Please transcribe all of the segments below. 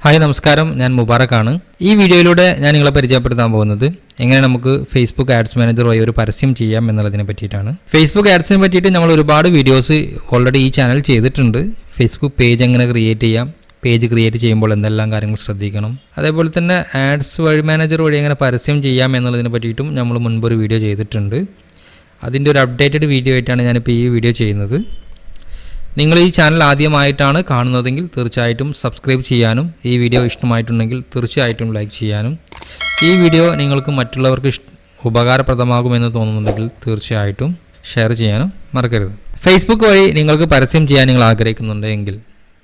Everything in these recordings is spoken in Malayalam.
ഹായ് നമസ്കാരം, ഞാൻ മുബാറക്കാണ്. ഈ വീഡിയോയിലൂടെ ഞാൻ നിങ്ങളെ പരിചയപ്പെടുത്താൻ പോകുന്നത് എങ്ങനെ നമുക്ക് ഫേസ്ബുക്ക് ആഡ്സ് മാനേജർ വഴി ഒരു പരസ്യം ചെയ്യാം എന്നുള്ളതിനെ പറ്റിയിട്ടാണ്. ഫേസ്ബുക്ക് ആഡ്സിനെ പറ്റിയിട്ട് നമ്മൾ ഒരുപാട് വീഡിയോസ് ഓൾറെഡി ഈ ചാനൽ ചെയ്തിട്ടുണ്ട്. ഫേസ്ബുക്ക് പേജ് എങ്ങനെ ക്രിയേറ്റ് ചെയ്യാം, പേജ് ക്രിയേറ്റ് ചെയ്യുമ്പോൾ എന്തെല്ലാം കാര്യങ്ങൾ ശ്രദ്ധിക്കണം, അതേപോലെ തന്നെ ആഡ്സ് വഴി മാനേജർ വഴി എങ്ങനെ പരസ്യം ചെയ്യാം എന്നുള്ളതിനെ പറ്റിയിട്ടും നമ്മൾ മുൻപൊരു വീഡിയോ ചെയ്തിട്ടുണ്ട്. അതിൻ്റെ ഒരു അപ്ഡേറ്റഡ് വീഡിയോ ആയിട്ടാണ് ഞാനിപ്പോൾ ഈ വീഡിയോ ചെയ്യുന്നത്. നിങ്ങൾ ഈ ചാനൽ ആദ്യമായിട്ടാണ് കാണുന്നതെങ്കിൽ തീർച്ചയായിട്ടും സബ്സ്ക്രൈബ് ചെയ്യാനും ഈ വീഡിയോ ഇഷ്ടമായിട്ടുണ്ടെങ്കിൽ തീർച്ചയായിട്ടും ലൈക്ക് ചെയ്യാനും ഈ വീഡിയോ നിങ്ങൾക്ക് മറ്റുള്ളവർക്ക് ഉപകാരപ്രദമാകുമെന്ന് തോന്നുന്നുണ്ടെങ്കിൽ തീർച്ചയായിട്ടും ഷെയർ ചെയ്യാനും മറക്കരുത്. ഫേസ്ബുക്ക് വഴി നിങ്ങൾക്ക് പരസ്യം ചെയ്യാൻ നിങ്ങൾ ആഗ്രഹിക്കുന്നുണ്ടെങ്കിൽ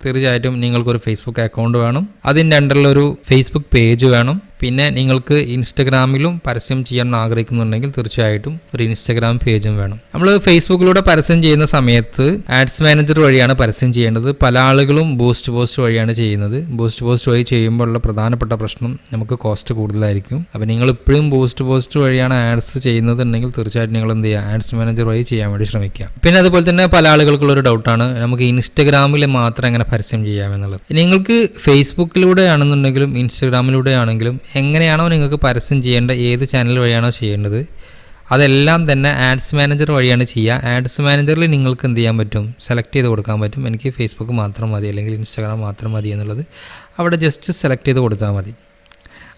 തീർച്ചയായിട്ടും നിങ്ങൾക്കൊരു ഫേസ്ബുക്ക് അക്കൗണ്ട് വേണം, അതിൻ്റെ അണ്ടറിലൊരു ഫേസ്ബുക്ക് പേജ് വേണം. പിന്നെ നിങ്ങൾക്ക് ഇൻസ്റ്റഗ്രാമിലും പരസ്യം ചെയ്യാൻ ആഗ്രഹിക്കുന്നുണ്ടെങ്കിൽ തീർച്ചയായിട്ടും ഒരു ഇൻസ്റ്റഗ്രാം പേജും വേണം. നമ്മൾ ഫേസ്ബുക്കിലൂടെ പരസ്യം ചെയ്യുന്ന സമയത്ത് ആഡ്സ് മാനേജർ വഴിയാണ് പരസ്യം ചെയ്യേണ്ടത്. പല ആളുകളും ബൂസ്റ്റ് പോസ്റ്റ് വഴിയാണ് ചെയ്യുന്നത്. ബൂസ്റ്റ് പോസ്റ്റ് വഴി ചെയ്യുമ്പോഴുള്ള പ്രധാനപ്പെട്ട പ്രശ്നം നമുക്ക് കോസ്റ്റ് കൂടുതലായിരിക്കും. അപ്പോൾ നിങ്ങൾ ഇപ്പോഴും ബൂസ്റ്റ് പോസ്റ്റ് വഴിയാണ് ആഡ്സ് ചെയ്യുന്നതെന്നുണ്ടെങ്കിൽ തീർച്ചയായിട്ടും നിങ്ങൾ എന്ത് ചെയ്യുക, ആഡ്സ് മാനേജർ വഴി ചെയ്യാൻ വേണ്ടി ശ്രമിക്കുക. പിന്നെ അതുപോലെ തന്നെ പല ആളുകൾക്കുള്ളൊരു ഡൗട്ടാണ് നമുക്ക് ഇൻസ്റ്റഗ്രാമിൽ മാത്രം എങ്ങനെ പരസ്യം ചെയ്യാമെന്നുള്ളത്. നിങ്ങൾക്ക് ഫേസ്ബുക്കിലൂടെ ആണെന്നുണ്ടെങ്കിലും ഇൻസ്റ്റഗ്രാമിലൂടെ ആണെങ്കിലും എങ്ങനെയാണോ നിങ്ങൾക്ക് പരസ്യം ചെയ്യേണ്ട, ഏത് ചാനൽ വഴിയാണോ ചെയ്യേണ്ടത്, അതെല്ലാം തന്നെ ആഡ്സ് മാനേജർ വഴിയാണ് ചെയ്യുക. ആഡ്സ് മാനേജറിൽ നിങ്ങൾക്ക് എന്ത് ചെയ്യാൻ പറ്റും, സെലക്ട് ചെയ്ത് കൊടുക്കാൻ പറ്റും. എനിക്ക് ഫേസ്ബുക്ക് മാത്രം മതി അല്ലെങ്കിൽ ഇൻസ്റ്റാഗ്രാം മാത്രം മതി എന്നുള്ളത് അവിടെ ജസ്റ്റ് സെലക്ട് ചെയ്ത് കൊടുത്താൽ മതി.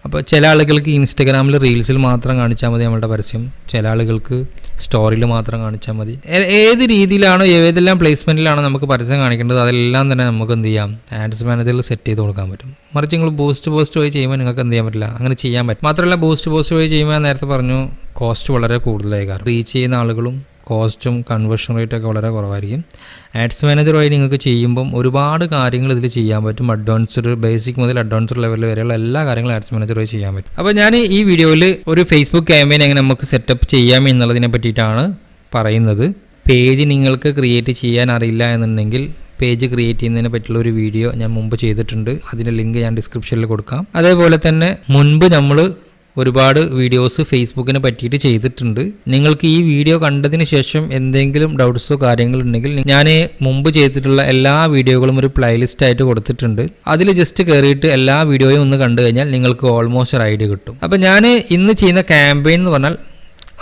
അപ്പോൾ ചില ആളുകൾക്ക് ഇൻസ്റ്റഗ്രാമിൽ റീൽസിൽ മാത്രം കാണിച്ചാൽ മതി നമ്മളുടെ പരസ്യം, ചില ആളുകൾക്ക് സ്റ്റോറിയിൽ മാത്രം കാണിച്ചാൽ മതി. ഏത് രീതിയിലാണോ ഏതെല്ലാം പ്ലേസ്മെൻറ്റിലാണോ നമുക്ക് പരസ്യം കാണിക്കേണ്ടത് അതെല്ലാം തന്നെ നമുക്ക് എന്ത് ചെയ്യാം, ആഡ്സ് മാനേജറിൽ സെറ്റ് ചെയ്ത് കൊടുക്കാൻ പറ്റും. മറിച്ച് നിങ്ങൾ ബൂസ്റ്റ് പോസ്റ്റ് വഴി ചെയ്യുമ്പോൾ നിങ്ങൾക്ക് എന്ത് ചെയ്യാൻ പറ്റില്ല, അങ്ങനെ ചെയ്യാൻ പറ്റും. മാത്രമല്ല ബൂസ്റ്റ് പോസ്റ്റ് വഴി ചെയ്യുമ്പോൾ നേരത്തെ പറഞ്ഞു കോസ്റ്റ് വളരെ കൂടുതലായി, കാരണം റീച്ച് ചെയ്യുന്ന ആളുകളും കോസ്റ്റും കൺവേർഷൻ റേറ്റൊക്കെ വളരെ കുറവായിരിക്കും. ആഡ്സ് മാനേജർ വഴി നിങ്ങൾക്ക് ചെയ്യുമ്പം ഒരുപാട് കാര്യങ്ങൾ ഇതിൽ ചെയ്യാൻ പറ്റും. അഡ്വാൻസ്ഡ്, ബേസിക് മുതൽ അഡ്വാൻസ്ഡ് ലെവൽ വരെയുള്ള എല്ലാ കാര്യങ്ങളും ആഡ്സ് മാനേജർ വഴി ചെയ്യാൻ പറ്റും. അപ്പോൾ ഞാൻ ഈ വീഡിയോയിൽ ഒരു ഫേസ്ബുക്ക് ക്യാമ്പയിൻ എങ്ങനെ നമുക്ക് സെറ്റപ്പ് ചെയ്യാം എന്നുള്ളതിനെ പറ്റിയിട്ടാണ് പറയുന്നത്. പേജ് നിങ്ങൾക്ക് ക്രിയേറ്റ് ചെയ്യാൻ അറിയില്ല എന്നുണ്ടെങ്കിൽ പേജ് ക്രിയേറ്റ് ചെയ്യുന്നതിനെ പറ്റിയുള്ള ഒരു വീഡിയോ ഞാൻ മുമ്പ് ചെയ്തിട്ടുണ്ട്. അതിൻ്റെ ലിങ്ക് ഞാൻ ഡിസ്ക്രിപ്ഷനിൽ കൊടുക്കാം. അതേപോലെ തന്നെ മുൻപ് നമ്മൾ ഒരുപാട് വീഡിയോസ് ഫേസ്ബുക്കിനെ പറ്റിയിട്ട് ചെയ്തിട്ടുണ്ട്. നിങ്ങൾക്ക് ഈ വീഡിയോ കണ്ടതിന് ശേഷം എന്തെങ്കിലും ഡൗട്ട്സോ കാര്യങ്ങളുണ്ടെങ്കിൽ ഞാൻ മുമ്പ് ചെയ്തിട്ടുള്ള എല്ലാ വീഡിയോകളും ഒരു പ്ലേലിസ്റ്റ് ആയിട്ട് കൊടുത്തിട്ടുണ്ട്. അതിൽ ജസ്റ്റ് കയറിയിട്ട് എല്ലാ വീഡിയോയും ഒന്ന് കണ്ടു കഴിഞ്ഞാൽ നിങ്ങൾക്ക് ഓൾമോസ്റ്റ് ഒരു ഐഡിയ കിട്ടും. അപ്പം ഞാൻ ഇന്ന് ചെയ്യുന്ന ക്യാമ്പയിൻ എന്ന് പറഞ്ഞാൽ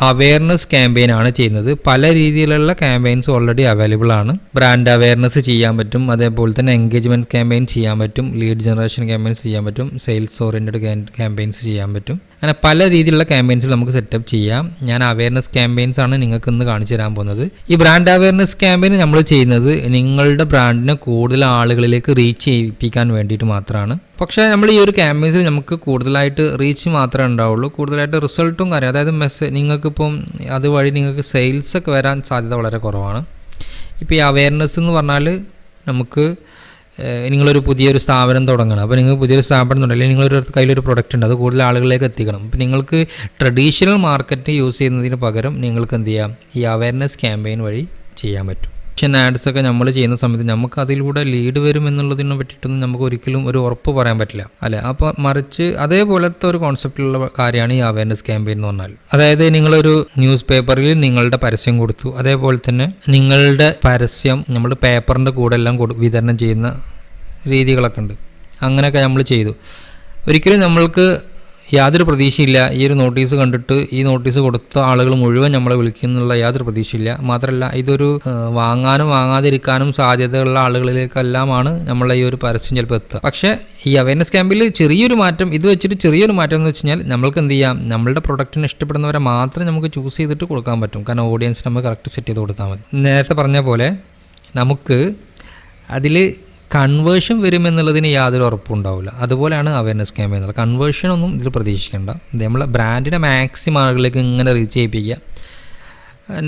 അവയർനെസ് ക്യാമ്പയിൻ ആണ് ചെയ്യുന്നത്. പല രീതിയിലുള്ള ക്യാമ്പയിൻസ് ഓൾറെഡി അവൈലബിൾ ആണ്. ബ്രാൻഡ് അവയർനെസ് ചെയ്യാൻ പറ്റും, അതേപോലെ തന്നെ എൻഗേജ്മെൻറ്റ് ക്യാമ്പയിൻ ചെയ്യാൻ പറ്റും, ലീഡ് ജനറേഷൻ ക്യാമ്പയിൻസ് ചെയ്യാൻ പറ്റും, സെയിൽസ് ഓറിയൻറ്റഡ് ക്യാമ്പയിൻസ് ചെയ്യാൻ പറ്റും. അങ്ങനെ പല രീതിയിലുള്ള ക്യാമ്പയിൻസിൽ നമുക്ക് സെറ്റപ്പ് ചെയ്യാം. ഞാൻ അവയർനെസ് ക്യാമ്പയിൻസ് ആണ് നിങ്ങൾക്ക് ഇന്ന് കാണിച്ചു തരാൻ പോകുന്നത്. ഈ ബ്രാൻഡ് അവയർനെസ് ക്യാമ്പയിൻ നമ്മൾ ചെയ്യുന്നത് നിങ്ങളുടെ ബ്രാൻഡിനെ കൂടുതൽ ആളുകളിലേക്ക് റീച്ച് ചെയ്യിപ്പിക്കാൻ വേണ്ടിയിട്ട് മാത്രമാണ്. പക്ഷേ നമ്മൾ ഈ ഒരു ക്യാമ്പയിൻസിൽ നമുക്ക് കൂടുതലായിട്ട് റീച്ച് മാത്രമേ ഉണ്ടാവുള്ളൂ, കൂടുതലായിട്ട് റിസൾട്ടും കാര്യം, അതായത് നിങ്ങൾക്കിപ്പം അതുവഴി നിങ്ങൾക്ക് സെയിൽസ് ഒക്കെ വരാൻ സാധ്യത വളരെ കുറവാണ്. ഇപ്പോൾ ഈ അവയർനെസ് എന്ന് പറഞ്ഞാൽ നമുക്ക് നിങ്ങളൊരു പുതിയൊരു സ്ഥാപനം തുടങ്ങണം. അപ്പോൾ നിങ്ങൾ പുതിയൊരു സ്ഥാപനം തുടങ്ങി നിങ്ങളൊരു കയ്യിലൊരു പ്രൊഡക്റ്റ് ഉണ്ട്, അത് കൂടുതൽ ആളുകളിലേക്ക് എത്തിക്കണം. അപ്പോൾ നിങ്ങൾക്ക് ട്രഡീഷണൽ മാർക്കറ്റ് യൂസ് ചെയ്യുന്നതിന് പകരം നിങ്ങൾക്ക് എന്ത് ചെയ്യാം, ഈ അവയർനെസ് ക്യാമ്പയിൻ വഴി ചെയ്യാൻ പറ്റും. പക്ഷേ ആഡ്സ് ഒക്കെ നമ്മൾ ചെയ്യുന്ന സമയത്ത് നമുക്ക് അതിലൂടെ ലീഡ് വരും എന്നുള്ളതിനെ പറ്റിയിട്ടൊന്നും നമുക്ക് ഒരിക്കലും ഒരു ഉറപ്പ് പറയാൻ പറ്റില്ല, അല്ലേ? അപ്പോൾ മറിച്ച് അതേപോലത്തെ ഒരു കോൺസെപ്റ്റിലുള്ള കാര്യമാണ് ഈ അവയർനെസ് ക്യാമ്പയിൻ എന്ന് പറഞ്ഞാൽ. അതായത് നിങ്ങളൊരു ന്യൂസ് പേപ്പറിൽ നിങ്ങളുടെ പരസ്യം കൊടുത്തു, അതേപോലെ തന്നെ നിങ്ങളുടെ പരസ്യം നമ്മൾ പേപ്പറിൻ്റെ കൂടെ എല്ലാം വിതരണം ചെയ്യുന്ന രീതികളൊക്കെ ഉണ്ട്. അങ്ങനെയൊക്കെ നമ്മൾ ചെയ്തു. ഒരിക്കലും നമ്മൾക്ക് യാതൊരു പ്രതീക്ഷയില്ല ഈ ഒരു നോട്ടീസ് കണ്ടിട്ട് ഈ നോട്ടീസ് കൊടുത്ത ആളുകൾ മുഴുവൻ നമ്മളെ വിളിക്കുന്നുള്ള യാതൊരു പ്രതീക്ഷയില്ല. മാത്രമല്ല ഇതൊരു വാങ്ങാനും വാങ്ങാതിരിക്കാനും സാധ്യതയുള്ള ആളുകളിലേക്കെല്ലാമാണ് നമ്മളെ ഈ ഒരു പരസ്യം ചിലപ്പോൾ എത്തുക. പക്ഷേ ഈ അവയർനെസ് ക്യാമ്പിൽ ചെറിയൊരു മാറ്റം, ഇത് വെച്ചിട്ട് ചെറിയൊരു മാറ്റം എന്ന് വെച്ച് കഴിഞ്ഞാൽ നമ്മൾക്ക് എന്ത് ചെയ്യാം, നമ്മളുടെ പ്രൊഡക്റ്റിനെ ഇഷ്ടപ്പെടുന്നവരെ മാത്രം നമുക്ക് ചൂസ് ചെയ്തിട്ട് കൊടുക്കാൻ പറ്റും. കാരണം ഓഡിയൻസ് നമ്മൾ കറക്റ്റ് സെറ്റ് ചെയ്ത് കൊടുത്താൽ മതി. നേരത്തെ പറഞ്ഞ പോലെ നമുക്ക് അതിൽ കൺവേർഷൻ വരുമെന്നുള്ളതിന് യാതൊരു ഉറപ്പുണ്ടാവില്ല. അതുപോലെയാണ് അവയർനെസ് ക്യാമ്പയിൻ എന്നുള്ളത്. കൺവേർഷനൊന്നും ഇതിൽ പ്രതീക്ഷിക്കേണ്ട. നമ്മളെ ബ്രാൻഡിനെ മാക്സിമം ആളുകളിലേക്ക് ഇങ്ങനെ റീച്ച് ചെയ്യിപ്പിക്കുക.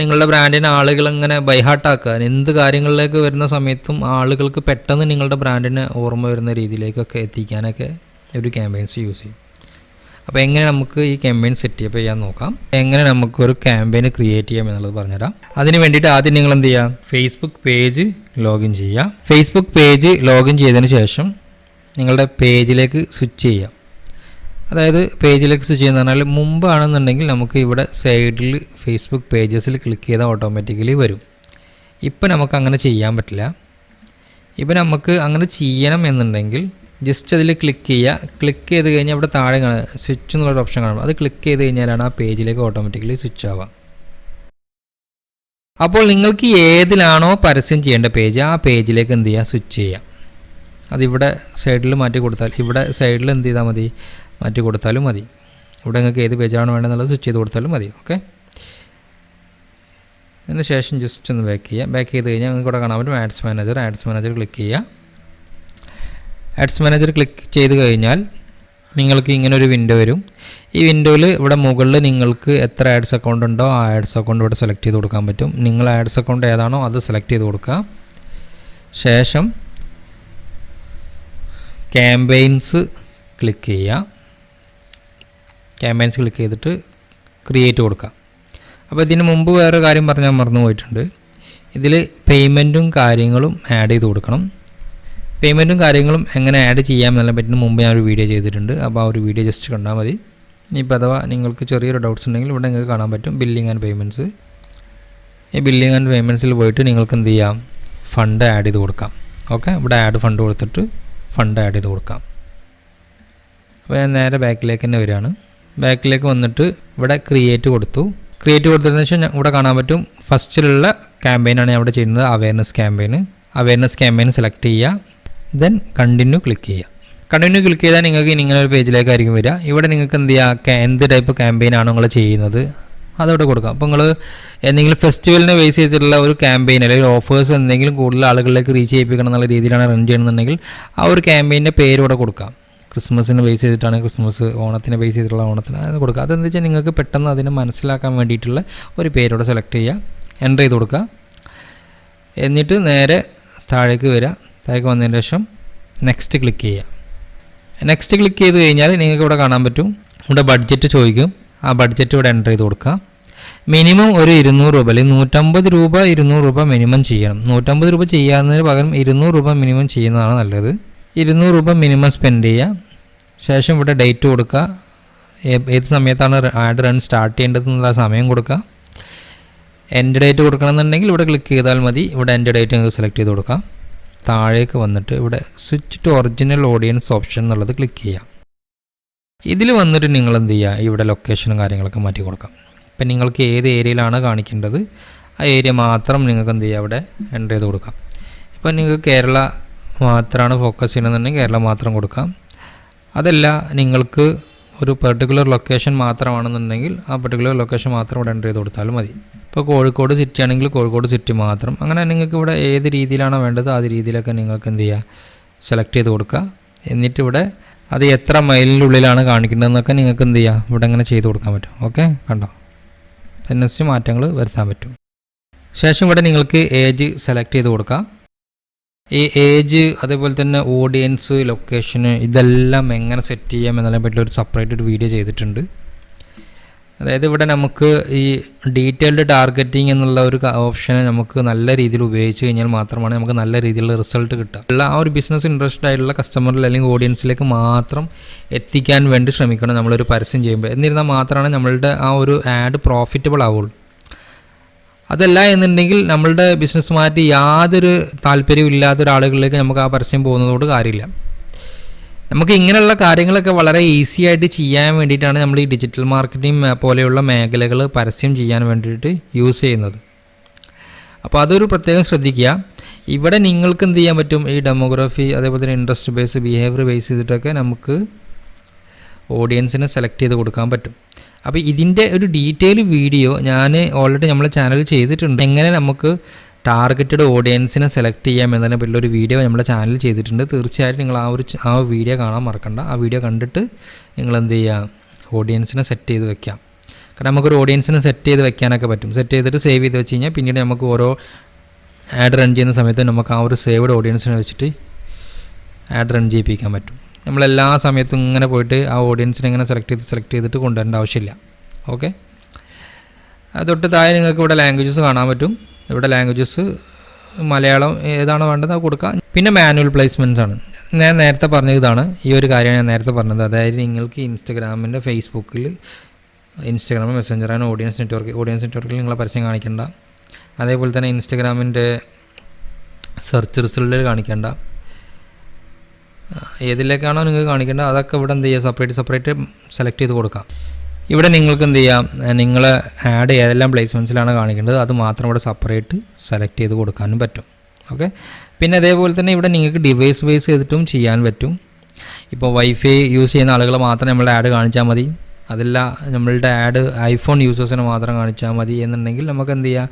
നിങ്ങളുടെ ബ്രാൻഡിനെ ആളുകൾ ഇങ്ങനെ ബൈഹാർട്ടാക്കുക. എന്ത് കാര്യങ്ങളിലേക്ക് വരുന്ന സമയത്തും ആളുകൾക്ക് പെട്ടെന്ന് നിങ്ങളുടെ ബ്രാൻഡിനെ ഓർമ്മ വരുന്ന രീതിയിലേക്കൊക്കെ എത്തിക്കാനൊക്കെ ഒരു ക്യാമ്പയിൻസ് യൂസ് ചെയ്യും. അപ്പോൾ എങ്ങനെ നമുക്ക് ഈ ക്യാമ്പയിൻ സെറ്റപ്പ് ചെയ്യാൻ നോക്കാം, എങ്ങനെ നമുക്കൊരു ക്യാമ്പയിൻ ക്രിയേറ്റ് ചെയ്യാം എന്നുള്ളത് പറഞ്ഞുതരാം. അതിന് വേണ്ടിയിട്ട് ആദ്യം നിങ്ങൾ എന്ത് ചെയ്യുക, ഫേസ്ബുക്ക് പേജ് ലോഗിൻ ചെയ്യുക. ഫേസ്ബുക്ക് പേജ് ലോഗിൻ ചെയ്തതിന് ശേഷം നിങ്ങളുടെ പേജിലേക്ക് സ്വിച്ച് ചെയ്യുക. അതായത് പേജിലേക്ക് സ്വിച്ച് ചെയ്യുന്ന പറഞ്ഞാൽ മുമ്പാണെന്നുണ്ടെങ്കിൽ നമുക്ക് ഇവിടെ സൈഡിൽ ഫേസ്ബുക്ക് പേജസിൽ ക്ലിക്ക് ചെയ്താൽ ഓട്ടോമാറ്റിക്കലി വരും. ഇപ്പം നമുക്ക് അങ്ങനെ ചെയ്യാൻ പറ്റില്ല. ഇപ്പം നമുക്ക് അങ്ങനെ ചെയ്യണം എന്നുണ്ടെങ്കിൽ ജസ്റ്റ് അതിൽ ക്ലിക്ക് ചെയ്യുക. ക്ലിക്ക് ചെയ്ത് കഴിഞ്ഞാൽ അവിടെ താഴെ സ്വിച്ച് എന്നുള്ളൊരു ഓപ്ഷൻ കാണും. അത് ക്ലിക്ക് ചെയ്ത് കഴിഞ്ഞാലാണ് ആ പേജിലേക്ക് ഓട്ടോമാറ്റിക്കലി സ്വിച്ച് ആവുക. അപ്പോൾ നിങ്ങൾക്ക് ഏതിലാണോ പരസ്യം ചെയ്യേണ്ട പേജ് ആ പേജിലേക്ക് എന്ത് ചെയ്യുക, സ്വിച്ച് ചെയ്യുക. അതിവിടെ സൈഡിൽ മാറ്റി കൊടുത്താൽ, ഇവിടെ സൈഡിൽ എന്ത് ചെയ്താൽ മതി, മാറ്റി കൊടുത്താലും മതി. ഇവിടെ നിങ്ങൾക്ക് ഏത് പേജാണ് വേണ്ടതെന്നുള്ളത് സ്വിച്ച് ചെയ്ത് കൊടുത്താലും മതി. ഓക്കെ, അതിന് ശേഷം ജസ്റ്റ് ഒന്ന് ബാക്ക് ചെയ്യുക. ബാക്ക് ചെയ്ത് കഴിഞ്ഞാൽ നിങ്ങൾക്ക് ഇവിടെ കാണാൻ പറ്റും ആഡ്സ് മാനേജർ ക്ലിക്ക് ചെയ്യുക. ആഡ്സ് മാനേജർ ക്ലിക്ക് ചെയ്ത് കഴിഞ്ഞാൽ നിങ്ങൾക്ക് ഇങ്ങനെ ഒരു വിൻഡോ വരും. ഈ വിൻഡോയിൽ ഇവിടെ മുകളിൽ നിങ്ങൾക്ക് എത്ര ആഡ്സ് അക്കൗണ്ട് ഉണ്ടോ ആ ആഡ്സ് അക്കൗണ്ട് ഇവിടെ സെലക്ട് ചെയ്ത് കൊടുക്കാൻ പറ്റും. നിങ്ങൾ ആഡ്സ് അക്കൗണ്ട് ഏതാണോ അത് സെലക്ട് ചെയ്ത് കൊടുക്കുക. ശേഷം ക്യാമ്പയിൻസ് ക്ലിക്ക് ചെയ്യുക. ക്യാമ്പയിൻസ് ക്ലിക്ക് ചെയ്തിട്ട് ക്രിയേറ്റ് കൊടുക്കുക. അപ്പോൾ ഇതിന് മുമ്പ് വേറെ കാര്യം പറഞ്ഞാൽ മറന്നു പോയിട്ടുണ്ട്. ഇതിൽ പേയ്മെൻറ്റും കാര്യങ്ങളും ആഡ് ചെയ്ത് കൊടുക്കണം. പേയ്മെൻറ്റും കാര്യങ്ങളും എങ്ങനെ ആഡ് ചെയ്യാമെന്നുള്ള പറ്റുന്ന മുമ്പ് ഞാൻ ഒരു വീഡിയോ ചെയ്തിട്ടുണ്ട്. അപ്പോൾ ആ ഒരു വീഡിയോ ജസ്റ്റ് കണ്ടാൽ മതി. ഇനിയിപ്പോൾ അഥവാ നിങ്ങൾക്ക് ചെറിയൊരു ഡൗട്ട്സ് ഉണ്ടെങ്കിൽ ഇവിടെ നിങ്ങൾക്ക് കാണാൻ പറ്റും ബില്ലിംഗ് ആൻഡ് പേയ്മെൻറ്റ്സ്. ഈ ബില്ലിംഗ് ആൻഡ് പേയ്മെൻറ്റ്സിൽ പോയിട്ട് നിങ്ങൾക്ക് എന്ത് ചെയ്യാം, ഫണ്ട് ആഡ് ചെയ്ത് കൊടുക്കാം. ഓക്കെ, ഇവിടെ ആഡ് ഫണ്ട് കൊടുത്തിട്ട് ഫണ്ട് ആഡ് ചെയ്ത് കൊടുക്കാം. അപ്പോൾ ഞാൻ നേരെ ബാക്കിലേക്ക് തന്നെ വരികയാണ്. ബാക്കിലേക്ക് വന്നിട്ട് ഇവിടെ ക്രിയേറ്റ് കൊടുത്തതിന് ശേഷം ഇവിടെ കാണാൻ പറ്റും ഫസ്റ്റിലുള്ള ക്യാമ്പയിനാണ് ഞാൻ ഇവിടെ ചെയ്യുന്നത്, അവയർനെസ് ക്യാമ്പയിൻ സെലക്ട് ചെയ്യുക. ദെൻ കണ്ടിന്യൂ ക്ലിക്ക് ചെയ്യുക. കണ്ടിന്യൂ ക്ലിക്ക് ചെയ്താൽ നിങ്ങൾക്ക് ഇങ്ങനെ ഒരു പേജിലേക്കായിരിക്കും വരിക. ഇവിടെ നിങ്ങൾക്ക് എന്ത് ചെയ്യുക, എന്ത് ടൈപ്പ് ക്യാമ്പയിനാണോ നിങ്ങൾ ചെയ്യുന്നത് അതവിടെ കൊടുക്കാം. അപ്പോൾ നിങ്ങൾ എന്തെങ്കിലും ഫെസ്റ്റിവലിനെ ബേസ് ചെയ്തിട്ടുള്ള ഒരു ക്യാമ്പയിൻ അല്ലെങ്കിൽ ഓഫേഴ്സ് എന്തെങ്കിലും കൂടുതൽ ആളുകളിലേക്ക് റീച്ച് ചെയ്യിപ്പിക്കണം എന്നുള്ള രീതിയിലാണ് റൺ ചെയ്യണമെന്നുണ്ടെങ്കിൽ ആ ഒരു ക്യാമ്പയിൻ്റെ പേര് ഇവിടെ കൊടുക്കാം. ക്രിസ്മസിനെ ബേസ് ചെയ്തിട്ടാണ് ക്രിസ്മസ്, ഓണത്തിനെ ബേസ് ചെയ്തിട്ടുള്ള ഓണത്തിന് അത് കൊടുക്കുക. അതെന്താ വെച്ചാൽ നിങ്ങൾക്ക് പെട്ടെന്ന് അതിനെ മനസ്സിലാക്കാൻ വേണ്ടിയിട്ടുള്ള ഒരു പേരോടെ സെലക്ട് ചെയ്യുക, എൻ്റർ ചെയ്ത് കൊടുക്കുക. എന്നിട്ട് നേരെ താഴേക്ക് വരിക. താഴേക്ക് വന്നതിന് ശേഷം നെക്സ്റ്റ് ക്ലിക്ക് ചെയ്യുക. നെക്സ്റ്റ് ക്ലിക്ക് ചെയ്ത് കഴിഞ്ഞാൽ നിങ്ങൾക്ക് ഇവിടെ കാണാൻ പറ്റും ഇവിടെ ബഡ്ജറ്റ് ചോദിക്കും. ആ ബഡ്ജറ്റ് ഇവിടെ എൻ്റർ ചെയ്ത് കൊടുക്കുക. മിനിമം ഒരു 200 രൂപ അല്ലെങ്കിൽ 150 രൂപ 200 രൂപ മിനിമം ചെയ്യണം. 150 രൂപ ചെയ്യാവുന്നതിന് പകരം 200 രൂപ മിനിമം ചെയ്യുന്നതാണ് നല്ലത്. 200 രൂപ മിനിമം സ്പെൻഡ് ചെയ്യുക. ശേഷം ഇവിടെ ഡേറ്റ് കൊടുക്കുക, ഏത് സമയത്താണ് ആഡ് റൺ സ്റ്റാർട്ട് ചെയ്യേണ്ടതെന്നുള്ള സമയം കൊടുക്കുക. എൻഡ് ഡേറ്റ് കൊടുക്കണമെന്നുണ്ടെങ്കിൽ ഇവിടെ ക്ലിക്ക് ചെയ്താൽ മതി. ഇവിടെ എൻഡ് ഡേറ്റ് നിങ്ങൾക്ക് സെലക്ട് ചെയ്ത് കൊടുക്കാം. താഴേക്ക് വന്നിട്ട് ഇവിടെ switch to original audience option എന്നുള്ളത് ക്ലിക്ക് ചെയ്യാം. ഇതിൽ വന്നിട്ട് നിങ്ങൾ എന്ത് ചെയ്യുക, ഇവിടെ ലൊക്കേഷനും കാര്യങ്ങളൊക്കെ മാറ്റി കൊടുക്കാം. ഇപ്പം നിങ്ങൾക്ക് ഏത് ഏരിയയിലാണ് കാണിക്കേണ്ടത് ആ ഏരിയ മാത്രം നിങ്ങൾക്ക് എന്ത് ചെയ്യുക, അവിടെ എൻ്റർ ചെയ്ത് കൊടുക്കാം. ഇപ്പം നിങ്ങൾക്ക് കേരള മാത്രമാണ് ഫോക്കസ് ചെയ്യണമെന്നുണ്ടെങ്കിൽ കേരള മാത്രം കൊടുക്കാം. അതല്ല നിങ്ങൾക്ക് ഒരു പെർട്ടിക്കുലർ ലൊക്കേഷൻ മാത്രമാണെന്നുണ്ടെങ്കിൽ ആ പെർട്ടിക്കുലർ ലൊക്കേഷൻ മാത്രം ഇവിടെ എൻ്റർ ചെയ്ത് കൊടുത്താലും മതി. ഇപ്പോൾ കോഴിക്കോട് സിറ്റി ആണെങ്കിൽ കോഴിക്കോട് സിറ്റി മാത്രം. അങ്ങനെ നിങ്ങൾക്ക് ഇവിടെ ഏത് രീതിയിലാണോ വേണ്ടത് ആ രീതിയിലൊക്കെ നിങ്ങൾക്ക് എന്ത് ചെയ്യുക, സെലക്ട് ചെയ്ത് കൊടുക്കുക. എന്നിട്ട് ഇവിടെ അത് എത്ര മൈലിനുള്ളിലാണ് കാണിക്കേണ്ടതെന്നൊക്കെ നിങ്ങൾക്ക് എന്ത് ചെയ്യുക, ഇവിടെ അങ്ങനെ ചെയ്ത് കൊടുക്കാൻ പറ്റും. ഓക്കെ, കണ്ടോ, അതിനനുസരിച്ച് മാറ്റങ്ങൾ വരുത്താൻ പറ്റും. ശേഷം ഇവിടെ നിങ്ങൾക്ക് ഏജ് സെലക്ട് ചെയ്ത് കൊടുക്കാം. ഈ ഏജ് അതേപോലെ തന്നെ ഓഡിയൻസ്, ലൊക്കേഷന് ഇതെല്ലാം എങ്ങനെ സെറ്റ് ചെയ്യാം എന്നതിനെ പറ്റി ഒരു സെപ്പറേറ്റ് ഒരു വീഡിയോ ചെയ്തിട്ടുണ്ട്. അതായത് ഇവിടെ നമുക്ക് ഈ ഡീറ്റെയിൽഡ് ടാർഗറ്റിംഗ് എന്നുള്ള ഒരു ഓപ്ഷനെ നമുക്ക് നല്ല രീതിയിൽ ഉപയോഗിച്ച് കഴിഞ്ഞാൽ മാത്രമാണ് നമുക്ക് നല്ല രീതിയിലുള്ള റിസൾട്ട് കിട്ടുക. ആ ഒരു ബിസിനസ് ഇൻട്രസ്റ്റഡ് ആയിട്ടുള്ള കസ്റ്റമറിൽ അല്ലെങ്കിൽ ഓഡിയൻസിലേക്ക് മാത്രം എത്തിക്കാൻ വേണ്ടി ശ്രമിക്കണം നമ്മളൊരു പരസ്യം ചെയ്യുമ്പോൾ. എന്നിരുന്നാൽ മാത്രമാണ് നമ്മളുടെ ആ ഒരു ആഡ് പ്രോഫിറ്റബിൾ ആവുള്ളൂ. അതല്ല എന്നുണ്ടെങ്കിൽ നമ്മളുടെ ബിസിനസ്സുമായിട്ട് യാതൊരു താല്പര്യവും ഇല്ലാത്ത ഒരാളുകളിലേക്ക് നമുക്ക് ആ പരസ്യം പോകുന്നതോട് കാര്യമില്ല. നമുക്ക് ഇങ്ങനെയുള്ള കാര്യങ്ങളൊക്കെ വളരെ ഈസി ആയിട്ട് ചെയ്യാൻ വേണ്ടിയിട്ടാണ് നമ്മൾ ഈ ഡിജിറ്റൽ മാർക്കറ്റിംഗ് പോലെയുള്ള മേഖലകൾ പരസ്യം ചെയ്യാൻ വേണ്ടിയിട്ട് യൂസ് ചെയ്യുന്നത്. അപ്പോൾ അതൊരു പ്രത്യേകം ശ്രദ്ധിക്കുക. ഇവിടെ നിങ്ങൾക്ക് എന്ത് ചെയ്യാൻ പറ്റും, ഈ ഡെമോഗ്രഫി അതേപോലെ തന്നെ ഇൻട്രസ്റ്റ് ബേസ്, ബിഹേവിയർ ബേസ് ചെയ്തിട്ടൊക്കെ നമുക്ക് ഓഡിയൻസിനെ സെലക്ട് ചെയ്ത് കൊടുക്കാൻ പറ്റും. അപ്പോൾ ഇതിൻ്റെ ഒരു ഡീറ്റെയിൽ വീഡിയോ ഞാൻ ഓൾറെഡി നമ്മളെ ചാനലിൽ ചെയ്തിട്ടുണ്ട്. എങ്ങനെ നമുക്ക് ടാർഗറ്റഡ് ഓഡിയൻസിനെ സെലക്ട് ചെയ്യാം എന്നതിനെ പറ്റിയൊരു വീഡിയോ നമ്മുടെ ചാനലിൽ ചെയ്തിട്ടുണ്ട്. തീർച്ചയായിട്ടും നിങ്ങൾ ആ വീഡിയോ കാണാൻ മറക്കണ്ട. ആ വീഡിയോ കണ്ടിട്ട് നിങ്ങൾ എന്ത് ചെയ്യുക, ഓഡിയൻസിനെ സെറ്റ് ചെയ്ത് വെക്കാം. കാരണം നമുക്കൊരു ഓഡിയൻസിനെ സെറ്റ് ചെയ്ത് വെക്കാനൊക്കെ പറ്റും. സെറ്റ് ചെയ്തിട്ട് സേവ് ചെയ്ത് വെച്ച് കഴിഞ്ഞാൽ പിന്നീട് നമുക്ക് ഓരോ ആഡ് റൺ ചെയ്യുന്ന സമയത്ത് നമുക്ക് ആ ഒരു സേവ്ഡ് ഓഡിയൻസിനെ വെച്ചിട്ട് ആഡ് റൺ ചെയ്യിപ്പിക്കാൻ പറ്റും. നമ്മളെല്ലാ സമയത്തും ഇങ്ങനെ പോയിട്ട് ആ ഓഡിയൻസിനെ ഇങ്ങനെ സെലക്ട് ചെയ്തിട്ട് കൊണ്ടുവരേണ്ട ആവശ്യമില്ല. ഓക്കെ, തൊട്ട് താഴെ നിങ്ങൾക്ക് ഇവിടെ ലാംഗ്വേജസ് കാണാൻ പറ്റും. ഇവിടെ ലാംഗ്വേജസ് മലയാളം ഏതാണോ വേണ്ടത് അത് കൊടുക്കുക. പിന്നെ മാനുവൽ പ്ലേസ്മെൻറ്റ്സ് ആണ്. ഞാൻ നേരത്തെ പറഞ്ഞത് ഇതാണ്, ഈ ഒരു കാര്യമാണ് ഞാൻ നേരത്തെ പറഞ്ഞത്. അതായത് നിങ്ങൾക്ക് ഇൻസ്റ്റഗ്രാമിൻ്റെ ഫേസ്ബുക്കിൽ ഇൻസ്റ്റഗ്രാം മെസ്സഞ്ചർ ആണ് ഓഡിയൻസ് നെറ്റ്വർക്കിൽ നിങ്ങളെ പരസ്യം കാണിക്കേണ്ട. അതേപോലെ തന്നെ ഇൻസ്റ്റഗ്രാമിൻ്റെ സെർച്ച് റിസൾട്ടിൽ കാണിക്കേണ്ട. ഏതിലേക്കാണോ നിങ്ങൾക്ക് കാണിക്കേണ്ടത് അതൊക്കെ ഇവിടെ എന്ത് ചെയ്യുക, സെപ്പറേറ്റ് സെലക്ട് ചെയ്ത് കൊടുക്കാം. ഇവിടെ നിങ്ങൾക്ക് എന്ത് ചെയ്യാം, നിങ്ങളെ ആഡ് ഏതെല്ലാം പ്ലേസ്മെൻറ്റ്സിലാണ് കാണിക്കേണ്ടത് അത് മാത്രം ഇവിടെ സെപ്പറേറ്റ് സെലക്ട് ചെയ്ത് കൊടുക്കാനും പറ്റും. ഓക്കെ. പിന്നെ അതേപോലെ തന്നെ ഇവിടെ നിങ്ങൾക്ക് ഡിവൈസ് ബേസ് ചെയ്തിട്ടും ചെയ്യാൻ പറ്റും. ഇപ്പോൾ വൈഫൈ യൂസ് ചെയ്യുന്ന ആളുകൾ മാത്രം നമ്മളുടെ ആഡ് കാണിച്ചാൽ മതി, അതല്ല നമ്മളുടെ ആഡ് ഐഫോൺ യൂസേഴ്സിന് മാത്രം കാണിച്ചാൽ മതി എന്നുണ്ടെങ്കിൽ നമുക്ക് എന്ത് ചെയ്യാം,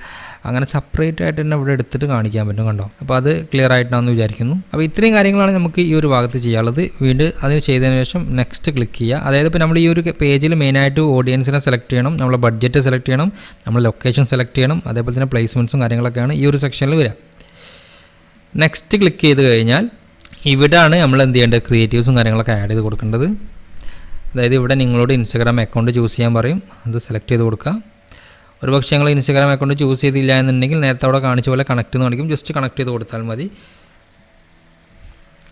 അങ്ങനെ സെപ്പറേറ്റ് ആയിട്ട് തന്നെ ഇവിടെ എടുത്തിട്ട് കാണിക്കാൻ പറ്റും. കണ്ടോ? അപ്പോൾ അത് ക്ലിയർ ആയിട്ടാണെന്ന് വിചാരിക്കുന്നു. അപ്പോൾ ഇത്രയും കാര്യങ്ങളാണ് നമുക്ക് ഈ ഒരു ഭാഗത്ത് ചെയ്യാനുള്ളത്. വീണ്ടും അത് ചെയ്തതിന് ശേഷം നെക്സ്റ്റ് ക്ലിക്ക് ചെയ്യുക. അതായത് ഇപ്പോൾ നമ്മൾ ഈ ഒരു പേജിൽ മെയിനായിട്ട് ഓഡിയൻസിനെ സെലക്ട് ചെയ്യണം, നമ്മളെ ബഡ്ജറ്റ് സെലക്ട് ചെയ്യണം, നമ്മൾ ലൊക്കേഷൻ സെലക്ട് ചെയ്യണം, അതേപോലെ തന്നെ പ്ലേസ്മെൻറ്റ്സും കാര്യങ്ങളൊക്കെയാണ് ഈ ഒരു സെക്ഷനിൽ വരിക. നെക്സ്റ്റ് ക്ലിക്ക് ചെയ്ത് കഴിഞ്ഞാൽ ഇവിടെയാണ് നമ്മൾ എന്ത് ചെയ്യേണ്ടത്, ക്രിയേറ്റീവ്സും കാര്യങ്ങളൊക്കെ ആഡ് ചെയ്ത് കൊടുക്കേണ്ടത്. അതായത് ഇവിടെ നിങ്ങളോട് ഇൻസ്റ്റാഗ്രാം അക്കൗണ്ട് ചൂസ് ചെയ്യാൻ പറയും, അത് സെലക്ട് ചെയ്ത് കൊടുക്കുക. ഒരു പക്ഷേ ഞങ്ങൾ ഇൻസ്റ്റാഗ്രാം അക്കൗണ്ട് ചൂസ് ചെയ്തില്ല എന്നുണ്ടെങ്കിൽ നേരത്തെ അവിടെ കാണിച്ച പോലെ കണക്ട് എന്ന് കാണിക്കും, ജസ്റ്റ് കണക്ട് ചെയ്ത് കൊടുത്താൽ മതി.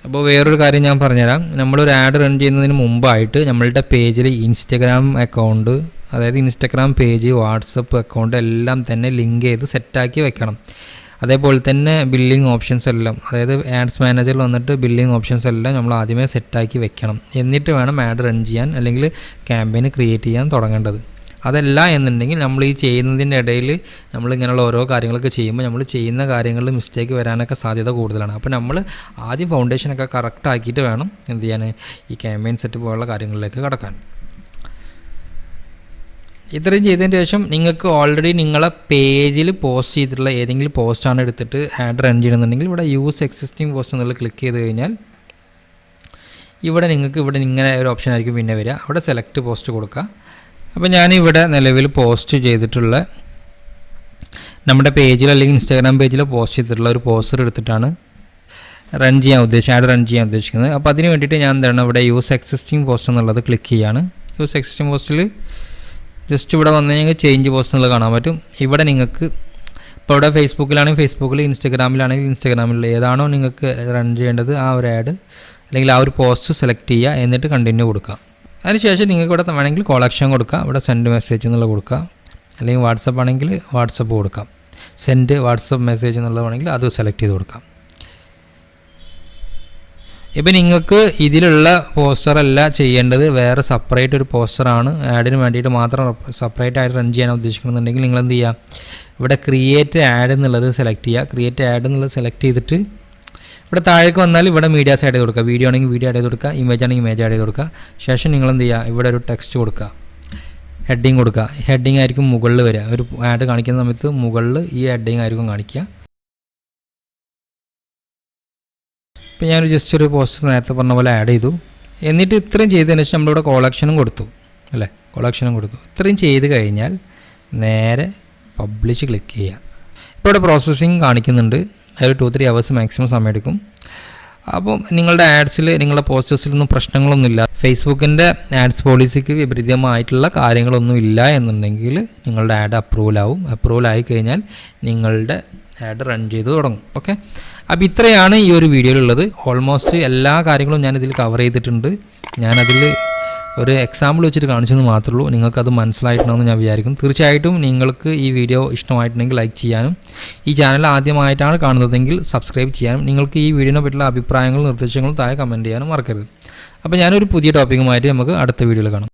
അപ്പോൾ വേറൊരു കാര്യം ഞാൻ പറഞ്ഞുതരാം. നമ്മളൊരു ആഡ് റൺ ചെയ്യുന്നതിന് മുമ്പായിട്ട് നമ്മളുടെ പേജിൽ ഇൻസ്റ്റാഗ്രാം അക്കൗണ്ട്, അതായത് ഇൻസ്റ്റാഗ്രാം പേജ്, വാട്സപ്പ് അക്കൗണ്ട് എല്ലാം തന്നെ ലിങ്ക് ചെയ്ത് സെറ്റാക്കി വെക്കണം. അതേപോലെ തന്നെ ബില്ലിംഗ് ഓപ്ഷൻസ് എല്ലാം, അതായത് ആഡ്സ് മാനേജറിൽ വന്നിട്ട് ബില്ലിംഗ് ഓപ്ഷൻസ് എല്ലാം നമ്മൾ ആദ്യമേ സെറ്റാക്കി വെക്കണം. എന്നിട്ട് വേണം ആഡ് റൺ ചെയ്യാൻ അല്ലെങ്കിൽ ക്യാമ്പയിൻ ക്രിയേറ്റ് ചെയ്യാൻ തുടങ്ങേണ്ടത്. അതല്ല എന്നുണ്ടെങ്കിൽ നമ്മൾ ഈ ചെയ്യുന്നതിൻ്റെ ഇടയിൽ നമ്മളിങ്ങനെയുള്ള ഓരോ കാര്യങ്ങളൊക്കെ ചെയ്യുമ്പോൾ നമ്മൾ ചെയ്യുന്ന കാര്യങ്ങളിൽ മിസ്റ്റേക്ക് വരാനൊക്കെ സാധ്യത കൂടുതലാണ്. അപ്പോൾ നമ്മൾ ആദ്യം ഫൗണ്ടേഷനൊക്കെ കറക്റ്റ് ആക്കിയിട്ട് വേണം എന്ത് ചെയ്യാൻ, ഈ ക്യാമ്പയിൻ സെറ്റ് പോലുള്ള കാര്യങ്ങളിലേക്ക് കടക്കാൻ. ഇത്രയും ചെയ്തതിന് ശേഷം നിങ്ങൾക്ക് ഓൾറെഡി നിങ്ങളെ പേജിൽ പോസ്റ്റ് ചെയ്തിട്ടുള്ള ഏതെങ്കിലും പോസ്റ്റാണ് എടുത്തിട്ട് ആഡ് റൺ ചെയ്യണമെന്നുണ്ടെങ്കിൽ ഇവിടെ യൂസ് എക്സിസ്റ്റിംഗ് പോസ്റ്റ് എന്നുള്ളത് ക്ലിക്ക് ചെയ്ത് കഴിഞ്ഞാൽ ഇവിടെ നിങ്ങൾക്ക് ഇവിടെ ഇങ്ങനെ ഒരു ഓപ്ഷൻ ആയിരിക്കും പിന്നെ വരിക. അവിടെ സെലക്ട് പോസ്റ്റ് കൊടുക്കുക. അപ്പോൾ ഞാനിവിടെ നിലവിൽ പോസ്റ്റ് ചെയ്തിട്ടുള്ള നമ്മുടെ പേജിൽ അല്ലെങ്കിൽ ഇൻസ്റ്റാഗ്രാം പേജിൽ പോസ്റ്റ് ചെയ്തിട്ടുള്ള ഒരു പോസ്റ്റർ എടുത്തിട്ടാണ് ആഡ് റൺ ചെയ്യാൻ ഉദ്ദേശിക്കുന്നത്. അപ്പോൾ അതിന് വേണ്ടിയിട്ട് ഞാൻ എന്താണ് ഇവിടെ യൂസ് എക്സിസ്റ്റിംഗ് പോസ്റ്റ് എന്നുള്ളത് ക്ലിക്ക് ചെയ്യുകയാണ്. യൂസ് എക്സിസ്റ്റിംഗ് പോസ്റ്റിൽ ജസ്റ്റ് ഇവിടെ വന്നു കഴിഞ്ഞാൽ ചേഞ്ച് പോസ്റ്റ് എന്നുള്ളത് കാണാൻ പറ്റും. ഇവിടെ നിങ്ങൾക്ക് ഇപ്പോൾ ഇവിടെ ഫേസ്ബുക്കിലാണെങ്കിൽ ഫേസ്ബുക്കിൽ, ഇൻസ്റ്റാഗ്രാമിലാണെങ്കിൽ ഇൻസ്റ്റാഗ്രാമിൽ ഏതാണോ നിങ്ങൾക്ക് റൺ ചെയ്യേണ്ടത് ആ ഒരു ആഡ് അല്ലെങ്കിൽ ആ ഒരു പോസ്റ്റ് സെലക്ട് ചെയ്യുക, എന്നിട്ട് കണ്ടിന്യൂ കൊടുക്കുക. അതിനുശേഷം നിങ്ങൾക്ക് ഇവിടെ വേണമെങ്കിൽ കോൾ ആക്ഷൻ കൊടുക്കുക, ഇവിടെ സെൻഡ് മെസ്സേജ് എന്നുള്ളത് കൊടുക്കുക, അല്ലെങ്കിൽ വാട്സപ്പ് ആണെങ്കിൽ വാട്സപ്പ് കൊടുക്കാം, സെൻഡ് വാട്സപ്പ് മെസ്സേജ് എന്നുള്ളത് വേണമെങ്കിൽ അത് സെലക്ട് ചെയ്ത് കൊടുക്കാം. ഇപ്പം നിങ്ങൾക്ക് ഇതിലുള്ള പോസ്റ്ററല്ല ചെയ്യേണ്ടത്, വേറെ സെപ്പറേറ്റ് ഒരു പോസ്റ്ററാണ് ആഡിന് വേണ്ടിയിട്ട് മാത്രം സെപ്പറേറ്റ് ആയിട്ട് റൺ ചെയ്യാൻ ഉദ്ദേശിക്കുന്നുണ്ടെങ്കിൽ നിങ്ങൾ എന്ത് ചെയ്യുക, ഇവിടെ ക്രിയേറ്റ് ആഡ് എന്നുള്ളത് സെലക്ട് ചെയ്യുക. ക്രിയേറ്റ് ആഡ് എന്നുള്ളത് സെലക്ട് ചെയ്തിട്ട് ഇവിടെ താഴേക്ക് വന്നാൽ ഇവിടെ മീഡിയാസ് ആഡ് ചെയ്ത് കൊടുക്കുക, വീഡിയോ ആണെങ്കിൽ വീഡിയോ ആഡ് ചെയ്ത് കൊടുക്കുക, ഇമേജ് ആണെങ്കിൽ ഇമേജ് ആഡ് ചെയ്ത് കൊടുക്കുക. ശേഷം നിങ്ങൾ എന്ത് ചെയ്യുക, ഇവിടെ ഒരു ടെക്സ്റ്റ് കൊടുക്കുക, ഹെഡിങ് കൊടുക്കുക. ഹെഡിങ് ആയിരിക്കും മുകളിൽ വരിക, ഒരു ആഡ് കാണിക്കുന്ന സമയത്ത് മുകളിൽ ഈ ഹെഡിങ് ആയിരിക്കും കാണിക്കുക. ഇപ്പോൾ ഞാൻ ജസ്റ്റ് ഒരു പോസ്റ്റർ നേരത്തെ പറഞ്ഞ പോലെ ആഡ് ചെയ്തു. എന്നിട്ട് ഇത്രയും ചെയ്തതിന് ശേഷം നമ്മളിവിടെ കോൾ ആക്ഷനും കൊടുത്തു അല്ലേ, കോൾ ആക്ഷനും കൊടുത്തു. ഇത്രയും ചെയ്ത് കഴിഞ്ഞാൽ നേരെ പബ്ലിഷ് ക്ലിക്ക് ചെയ്യുക. ഇപ്പോൾ ഇവിടെ പ്രോസസ്സിങ് കാണിക്കുന്നുണ്ട്, ഒരു 2-3 hours മാക്സിമം സമയമെടുക്കും. അപ്പം നിങ്ങളുടെ ആഡ്സിൽ, നിങ്ങളുടെ പോസ്റ്റേഴ്സിലൊന്നും പ്രശ്നങ്ങളൊന്നുമില്ല, ഫേസ്ബുക്കിൻ്റെ ആഡ്സ് പോളിസിക്ക് വിപരീതമായിട്ടുള്ള കാര്യങ്ങളൊന്നും ഇല്ല എന്നുണ്ടെങ്കിൽ നിങ്ങളുടെ ആഡ് അപ്രൂവൽ ആയി കഴിഞ്ഞാൽ നിങ്ങളുടെ ആഡ് റൺ ചെയ്ത് തുടങ്ങും. ഓക്കെ. അപ്പോൾ ഇത്രയാണ് ഈ ഒരു വീഡിയോയിലുള്ളത്. ഓൾമോസ്റ്റ് എല്ലാ കാര്യങ്ങളും ഞാനിതിൽ കവർ ചെയ്തിട്ടുണ്ട്. ഞാനതിൽ ഒരു എക്സാമ്പിൾ വെച്ചിട്ട് കാണിച്ചെന്ന് മാത്രമേ ഉള്ളൂ. നിങ്ങൾക്കത് മനസ്സിലായിട്ടുണ്ടെന്ന് ഞാൻ വിചാരിക്കുന്നു. തീർച്ചയായിട്ടും നിങ്ങൾക്ക് ഈ വീഡിയോ ഇഷ്ടമായിട്ടുണ്ടെങ്കിൽ ലൈക്ക് ചെയ്യാനും, ഈ ചാനൽ ആദ്യമായിട്ടാണ് കാണുന്നതെങ്കിൽ സബ്സ്ക്രൈബ് ചെയ്യാനും, നിങ്ങൾക്ക് ഈ വീഡിയോനെ പറ്റിയുള്ള അഭിപ്രായങ്ങളും നിർദ്ദേശങ്ങളും താഴെ കമൻറ്റ് ചെയ്യാനും മറക്കരുത്. അപ്പോൾ ഞാനൊരു പുതിയ ടോപ്പിക്കുമായിട്ട് നമുക്ക് അടുത്ത വീഡിയോയിൽ കാണാം.